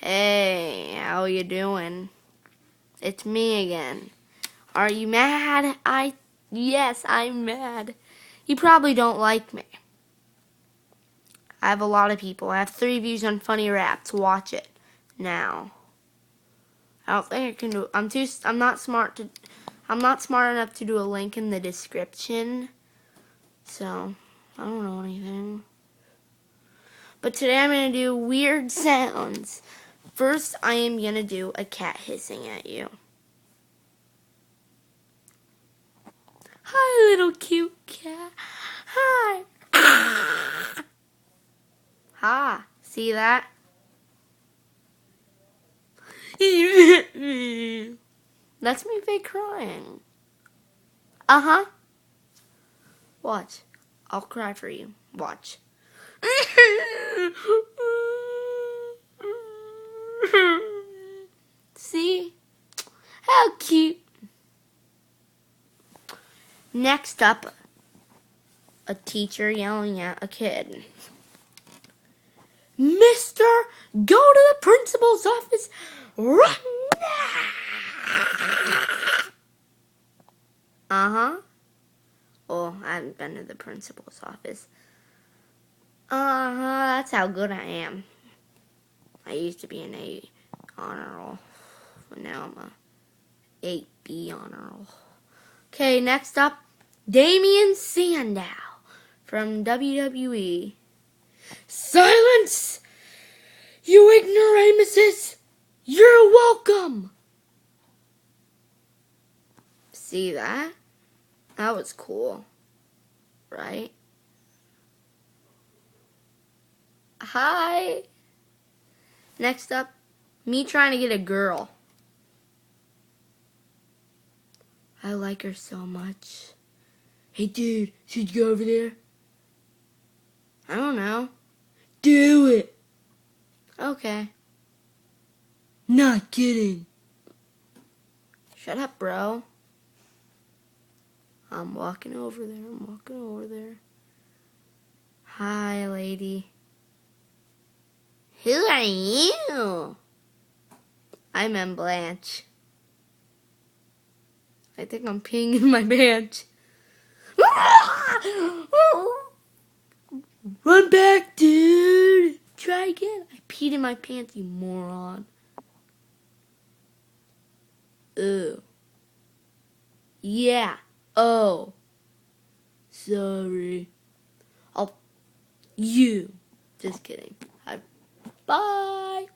Hey, how you doing? It's me again. Are you mad? Yes, I'm mad. You probably don't like me. I have a lot of people. I have 3 views on Funny Raps. Watch it now. I don't think I can do. I'm not smart enough to do a link in the description. So I don't know anything. But today I'm gonna do weird sounds. First, I am gonna do a cat hissing at you. Hi, little cute cat. Hi. Ha. See that? That's me fake crying. Uh-huh. Watch. I'll cry for you. Watch. See? How cute. Next up, a teacher yelling at a kid. Mister, go to the principal's office right now. Uh-huh. Oh, I haven't been to the principal's office. Uh-huh, that's how good I am. I used to be an A honor roll, but now I'm a 8B honor roll. Okay, next up, Damien Sandow from WWE. Silence! You ignoramuses! You're welcome! See that? That was cool, right? Hi! Next up, me trying to get a girl. I like her so much. Hey dude, should you go over there? I don't know. Do it! Okay. Not kidding. Shut up, bro. I'm walking over there. Hi, lady. Who are you? I'm M. Blanche. I think I'm peeing in my pants. Run back, dude. Try again. I peed in my pants, you moron. Ew. Yeah. Oh. Sorry. You. Just kidding. Bye.